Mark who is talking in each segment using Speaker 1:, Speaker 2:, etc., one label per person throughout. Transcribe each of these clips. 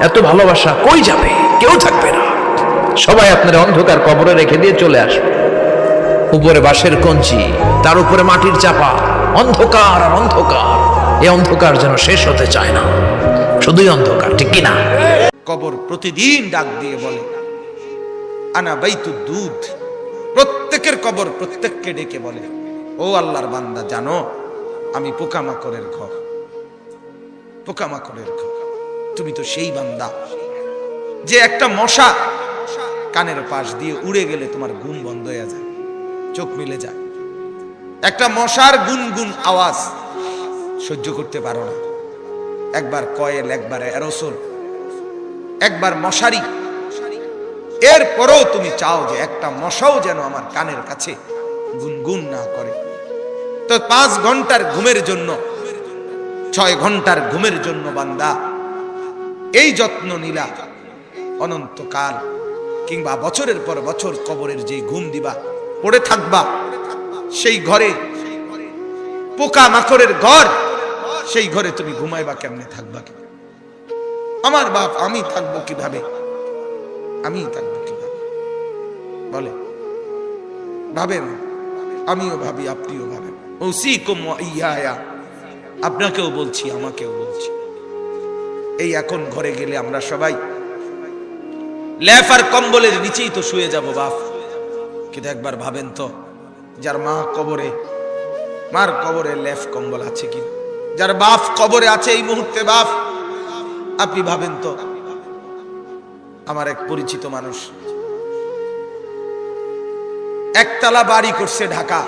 Speaker 1: এত ভালোবাসা কই যাবে? কেউ থাকবে না, সবাই আপনার অন্ধকার কবরে রেখে দিয়ে চলে আসবে। উপরে বাঁশের কঞ্চি, তার উপরে মাটির চাপা, অন্ধকার আর অন্ধকার। এই অন্ধকার যেন শেষ হতে চায় না, শুধুই অন্ধকার, ঠিক কিনা?
Speaker 2: কবর প্রতিদিন ডাক দিয়ে বলে আনা বাইতু দুধ। প্রত্যেকের কবর প্রত্যেককে ডেকে বলে, ও আল্লাহর বান্দা, জানো আমি পোকামাকড়ের ঘর, পোকামাকড়ের ঘর। তুমি তো সেই বান্দা যে একটা মশা কানের পাশ দিয়ে উড়ে গেলে তোমার ঘুম বন্ধ হয়ে যায়, চোখ মিলে যায়। একটা মশার গুনগুন আওয়াজ সহ্য করতে পারো না। একবার কয়েল, একবার অ্যারোসোল, একবার মশারি, এরপরেও তুমি চাও যে একটা মশাও যেন আমার কানের কাছে গুনগুন না করে। তো 5 ঘন্টার ঘুমের জন্য, 6 ঘন্টার ঘুমের জন্য বান্দা এই যত্ন নিলা, অনন্তকাল কিংবা বছরের পর বছর কবরের যে ঘুম দিবা, পড়ে থাকবা সেই ঘরে, পোকা মাকড়ের ঘর, সেই ঘরে তুমি ঘুমাইবা কেমনে, থাকবা কি? আমার বাপ, আমি থাকবো কিভাবে? আমি থাকবো কিভাবে বলে? ভাবেন, আমিও ভাবি, আপনিও ভাবেন। ওসিকুম ওয়া ইয়া, আপনাকেও বলছি, আমাকেও বলছি। এই এখন ঘরে গেলে আমরা সবাই লেফ আর কম্বলের নিচেই তো শুয়ে যাব বাপ। কিন্তু একবার ভাবেন তো, যার মা কবরে, মার কবরে লেফ কম্বল আছে কি? যার বাপ কবরে আছে এই মুহূর্তে, বাপ আপনি ভাবেন তো। আমার এক পরিচিত মানুষ একতলা বাড়ি করছে ঢাকা,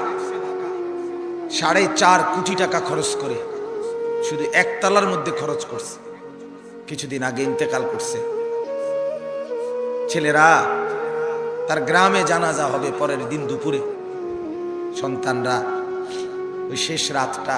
Speaker 2: 4.5 কোটি টাকা খরচ করে, শুধু একতলার মধ্যে খরচ করছে। কিছুদিন আগে ইন্তেকাল করছে। ছেলেরা, তার গ্রামে জানাজা হবে পরের দিন দুপুরে। সন্তানরা ওই শেষ রাতটা